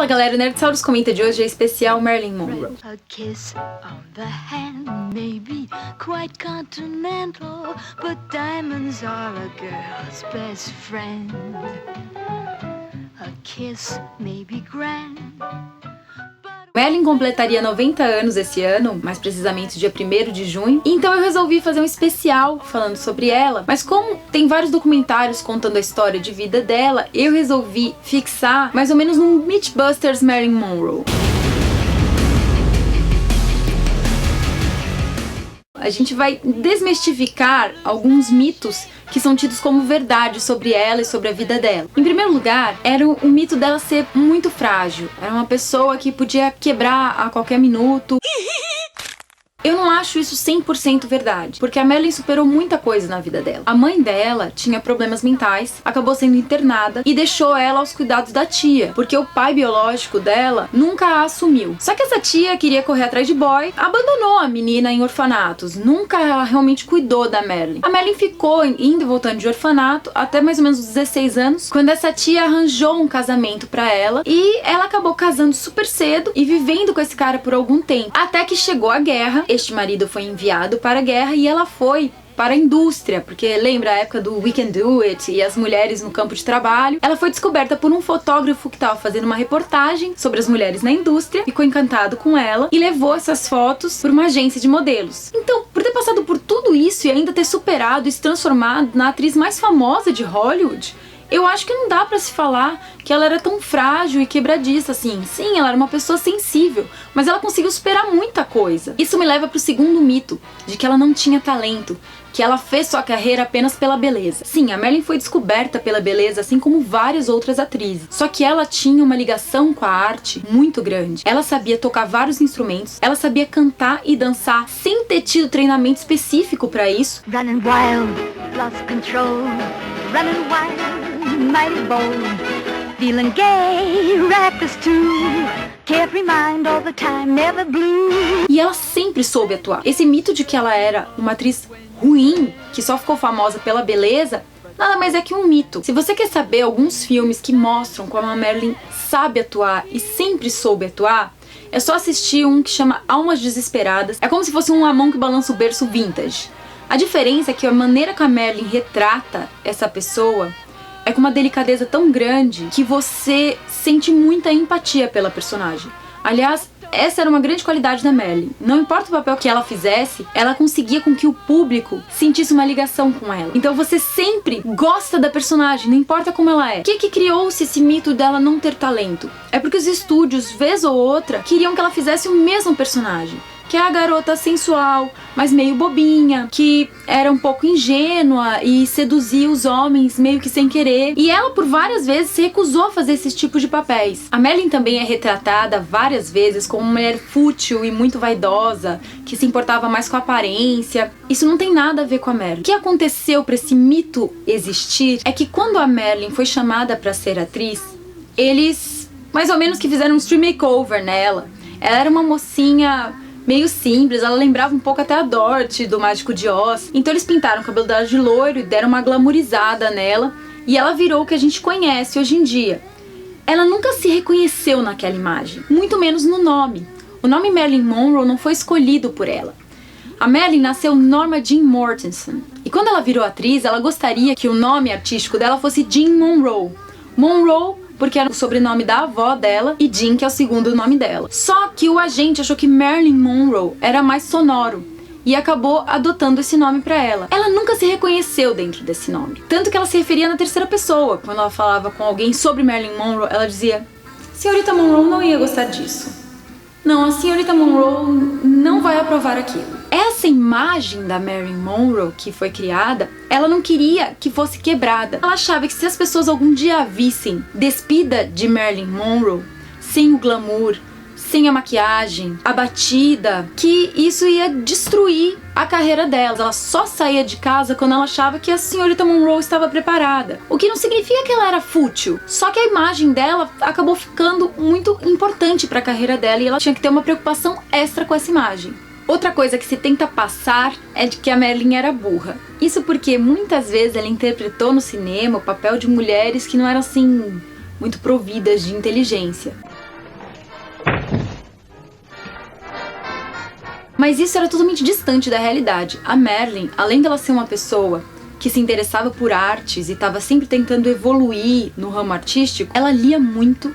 Fala galera, o Nerdsaurus Comenta de hoje é especial Marilyn Monroe. A kiss on the hand may be quite continental, but diamonds are a girl's best friend. A kiss may be grand. Marilyn completaria 90 anos esse ano, mais precisamente dia 1º de junho, então eu resolvi fazer um especial falando sobre ela, mas como tem vários documentários contando a história de vida dela, eu resolvi fixar mais ou menos num Mythbusters Marilyn Monroe. A gente vai desmistificar alguns mitos que são tidos como verdade sobre ela e sobre a vida dela. Em primeiro lugar, era o mito dela ser muito frágil. Era uma pessoa que podia quebrar a qualquer minuto. Eu não acho isso 100% verdade, porque a Marilyn superou muita coisa na vida dela. A mãe dela tinha problemas mentais, acabou sendo internada e deixou ela aos cuidados da tia, porque o pai biológico dela nunca a assumiu. Só que essa tia queria correr atrás de boy, abandonou a menina em orfanatos, nunca realmente cuidou da Marilyn. A Marilyn ficou indo e voltando de orfanato até mais ou menos os 16 anos, quando essa tia arranjou um casamento pra ela e ela acabou casando super cedo e vivendo com esse cara por algum tempo, até que chegou a guerra. Este marido foi enviado para a guerra e ela foi para a indústria, porque lembra a época do We Can Do It e as mulheres no campo de trabalho. Ela foi descoberta por um fotógrafo que estava fazendo uma reportagem sobre as mulheres na indústria, ficou encantado com ela e levou essas fotos para uma agência de modelos. Então, por ter passado por tudo isso e ainda ter superado e se transformado na atriz mais famosa de Hollywood, eu acho que não dá pra se falar que ela era tão frágil e quebradiça assim. Sim, ela era uma pessoa sensível, mas ela conseguiu superar muita coisa. Isso me leva pro segundo mito, de que ela não tinha talento, que ela fez sua carreira apenas pela beleza. Sim, a Marilyn foi descoberta pela beleza, assim como várias outras atrizes. Só que ela tinha uma ligação com a arte muito grande. Ela sabia tocar vários instrumentos, ela sabia cantar e dançar sem ter tido treinamento específico pra isso. Running wild, lost control. Running wild, mighty bold. Feeling gay, reckless too. Carefree mind all the time, never blue. E ela sempre soube atuar. Esse mito de que ela era uma atriz ruim, que só ficou famosa pela beleza, nada mais é que um mito. Se você quer saber alguns filmes que mostram como a Marilyn sabe atuar e sempre soube atuar, é só assistir um que chama Almas Desesperadas. É como se fosse um A Mão que Balança o Berço vintage. A diferença é que a maneira que a Marilyn retrata essa pessoa é com uma delicadeza tão grande que você sente muita empatia pela personagem. Aliás, essa era uma grande qualidade da Marilyn. Não importa o papel que ela fizesse, ela conseguia com que o público sentisse uma ligação com ela. Então você sempre gosta da personagem, não importa como ela é. O que criou-se esse mito dela não ter talento? É porque os estúdios, vez ou outra, queriam que ela fizesse o mesmo personagem, que é a garota sensual, mas meio bobinha, que era um pouco ingênua e seduzia os homens meio que sem querer. E ela por várias vezes se recusou a fazer esse tipo de papéis. A Marilyn também é retratada várias vezes como uma mulher fútil e muito vaidosa, que se importava mais com a aparência. Isso não tem nada a ver com a Marilyn. O que aconteceu para esse mito existir é que quando a Marilyn foi chamada para ser atriz, eles mais ou menos que fizeram um stream makeover nela. Ela era uma mocinha meio simples, ela lembrava um pouco até a Dorothy do Mágico de Oz. Então eles pintaram o cabelo dela de loiro e deram uma glamourizada nela, e ela virou o que a gente conhece hoje em dia. Ela nunca se reconheceu naquela imagem, muito menos no nome. O nome Marilyn Monroe não foi escolhido por ela. A Marilyn nasceu Norma Jean Mortensen, e quando ela virou atriz, ela gostaria que o nome artístico dela fosse Jean Monroe. Monroe porque era o sobrenome da avó dela, e Jean, que é o segundo nome dela. Só que o agente achou que Marilyn Monroe era mais sonoro e acabou adotando esse nome pra ela. Ela nunca se reconheceu dentro desse nome, tanto que ela se referia na terceira pessoa. Quando ela falava com alguém sobre Marilyn Monroe, ela dizia: "Senhorita Monroe não ia gostar disso. Não, a senhorita Monroe não vai aprovar aquilo." Essa imagem da Marilyn Monroe que foi criada, ela não queria que fosse quebrada. Ela achava que se as pessoas algum dia a vissem despida de Marilyn Monroe, sem o glamour, sem a maquiagem, abatida, que isso ia destruir a carreira dela. Ela só saía de casa quando ela achava que a senhorita Monroe estava preparada. O que não significa que ela era fútil, só que a imagem dela acabou ficando muito importante para a carreira dela e ela tinha que ter uma preocupação extra com essa imagem. Outra coisa que se tenta passar é de que a Marilyn era burra. Isso porque muitas vezes ela interpretou no cinema o papel de mulheres que não eram assim muito providas de inteligência. Mas isso era totalmente distante da realidade. A Marilyn, além dela ser uma pessoa que se interessava por artes e estava sempre tentando evoluir no ramo artístico, ela lia muito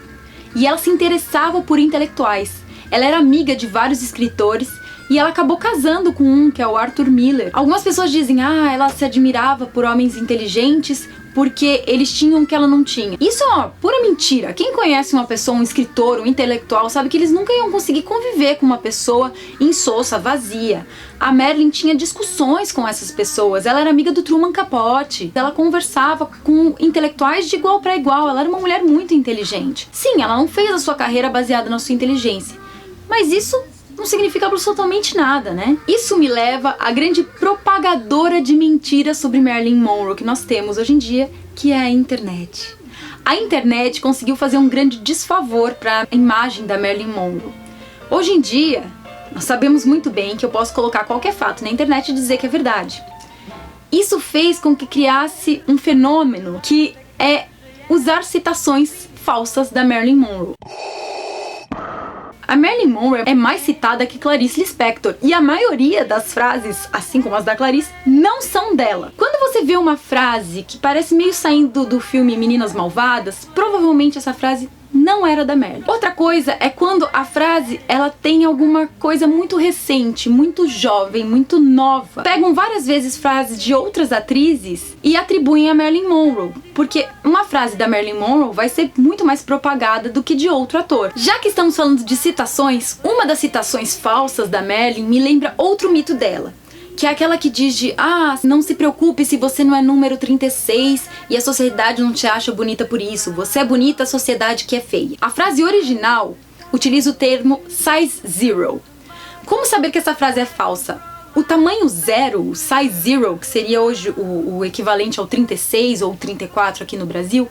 e ela se interessava por intelectuais. Ela era amiga de vários escritores e ela acabou casando com um, que é o Arthur Miller. Algumas pessoas dizem, ela se admirava por homens inteligentes porque eles tinham o que ela não tinha. Isso é uma pura mentira. Quem conhece uma pessoa, um escritor, um intelectual, sabe que eles nunca iam conseguir conviver com uma pessoa insossa, vazia. A Marilyn tinha discussões com essas pessoas. Ela era amiga do Truman Capote. Ela conversava com intelectuais de igual para igual. Ela era uma mulher muito inteligente. Sim, ela não fez a sua carreira baseada na sua inteligência. Mas isso não significa absolutamente nada, né? Isso me leva à grande propagadora de mentiras sobre Marilyn Monroe que nós temos hoje em dia, que é a internet. A internet conseguiu fazer um grande desfavor para a imagem da Marilyn Monroe. Hoje em dia, nós sabemos muito bem que eu posso colocar qualquer fato na internet e dizer que é verdade. Isso fez com que criasse um fenômeno que é usar citações falsas da Marilyn Monroe. A Marilyn Monroe é mais citada que Clarice Lispector, e a maioria das frases, assim como as da Clarice, não são dela. Quando você vê uma frase que parece meio saindo do filme Meninas Malvadas, provavelmente essa frase não era da Marilyn. Outra coisa é quando a frase ela tem alguma coisa muito recente, muito jovem, muito nova. Pegam várias vezes frases de outras atrizes e atribuem a Marilyn Monroe, porque uma frase da Marilyn Monroe vai ser muito mais propagada do que de outro ator. Já que estamos falando de citações, uma das citações falsas da Marilyn me lembra outro mito dela, que é aquela que diz de, não se preocupe se você não é número 36 e a sociedade não te acha bonita por isso, você é bonita, a sociedade que é feia. A frase original utiliza o termo size zero. Como saber que essa frase é falsa? O tamanho zero, o size zero, que seria hoje o equivalente ao 36 ou 34 aqui no Brasil,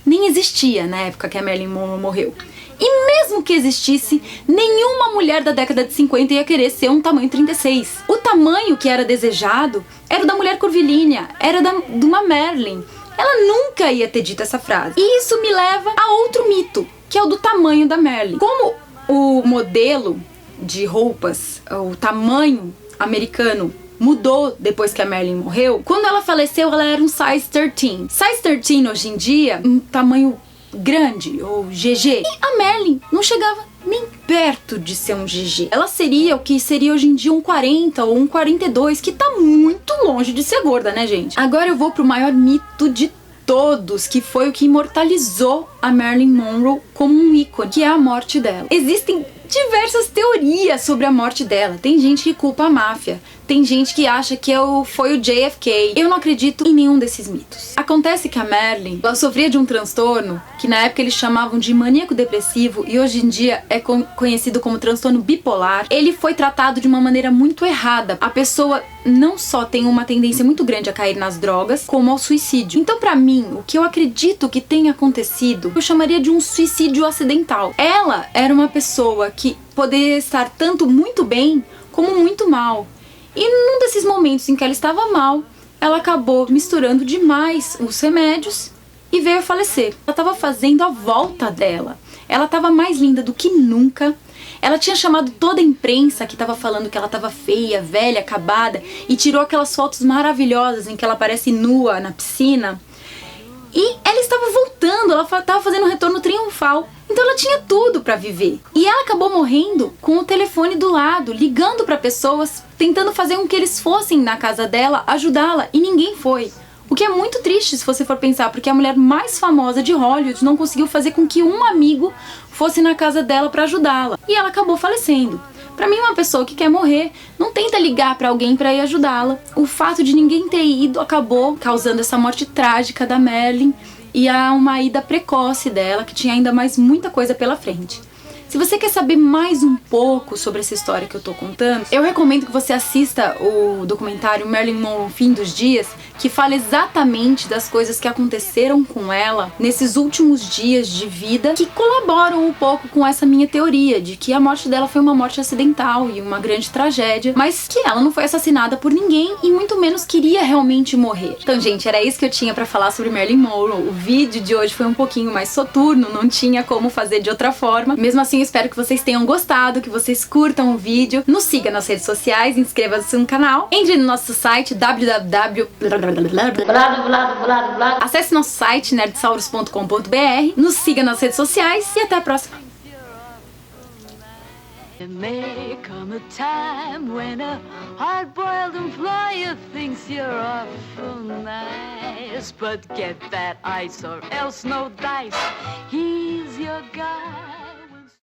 nem existia na época que a Marilyn Monroe morreu. E mesmo que existisse, nenhuma mulher da década de 50 ia querer ser um tamanho 36. O tamanho que era desejado era o da mulher curvilínea, era de uma Marilyn. Ela nunca ia ter dito essa frase. E isso me leva a outro mito, que é o do tamanho da Marilyn. Como o modelo de roupas, o tamanho americano mudou depois que a Marilyn morreu, quando ela faleceu ela era um size 13. Size 13 hoje em dia, um tamanho grande, ou GG. E a Marilyn não chegava nem perto de ser um GG. Ela seria o que seria hoje em dia um 40 ou um 42, que tá muito longe de ser gorda, né, gente? Agora eu vou pro maior mito de todos, que foi o que imortalizou a Marilyn Monroe como um ícone, que é a morte dela. Existem diversas teorias sobre a morte dela. Tem gente que culpa a máfia, tem gente que acha que foi o JFK. Eu não acredito em nenhum desses mitos. Acontece que a Marilyn, ela sofria de um transtorno que na época eles chamavam de maníaco depressivo e hoje em dia é conhecido como transtorno bipolar. Ele foi tratado de uma maneira muito errada. A pessoa não só tem uma tendência muito grande a cair nas drogas, como ao suicídio. Então, pra mim, o que eu acredito que tenha acontecido, eu chamaria de um suicídio acidental. Ela era uma pessoa que poderia estar tanto muito bem como muito mal. E num desses momentos em que ela estava mal, ela acabou misturando demais os remédios e veio a falecer. Ela estava fazendo a volta dela. Ela estava mais linda do que nunca. Ela tinha chamado toda a imprensa que estava falando que ela estava feia, velha, acabada, e tirou aquelas fotos maravilhosas em que ela aparece nua na piscina. E ela estava voltando, ela estava fazendo um retorno triunfal. Então ela tinha tudo para viver. E ela acabou morrendo com o telefone do lado, ligando para pessoas, tentando fazer com que eles fossem na casa dela ajudá-la, e ninguém foi. O que é muito triste se você for pensar, porque a mulher mais famosa de Hollywood não conseguiu fazer com que um amigo fosse na casa dela para ajudá-la. E ela acabou falecendo. Pra mim, uma pessoa que quer morrer não tenta ligar pra alguém pra ir ajudá-la. O fato de ninguém ter ido acabou causando essa morte trágica da Marilyn e uma ida precoce dela, que tinha ainda mais muita coisa pela frente. Se você quer saber mais um pouco sobre essa história que eu tô contando, eu recomendo que você assista o documentário Marilyn Monroe, Fim dos Dias, que fala exatamente das coisas que aconteceram com ela nesses últimos dias de vida, que colaboram um pouco com essa minha teoria de que a morte dela foi uma morte acidental e uma grande tragédia, mas que ela não foi assassinada por ninguém e muito menos queria realmente morrer. Então, gente, era isso que eu tinha pra falar sobre Marilyn Monroe. O vídeo de hoje foi um pouquinho mais soturno, não tinha como fazer de outra forma. Mesmo assim, eu espero que vocês tenham gostado, que vocês curtam o vídeo. Nos siga nas redes sociais, inscreva-se no canal, entre no nosso site www. Acesse nosso site nerdsaurus.com.br, nos siga nas redes sociais e até a próxima. There may come a time when a hard-boiled employer thinks you're awful nice, but get that ice or else no dice. He's your guy.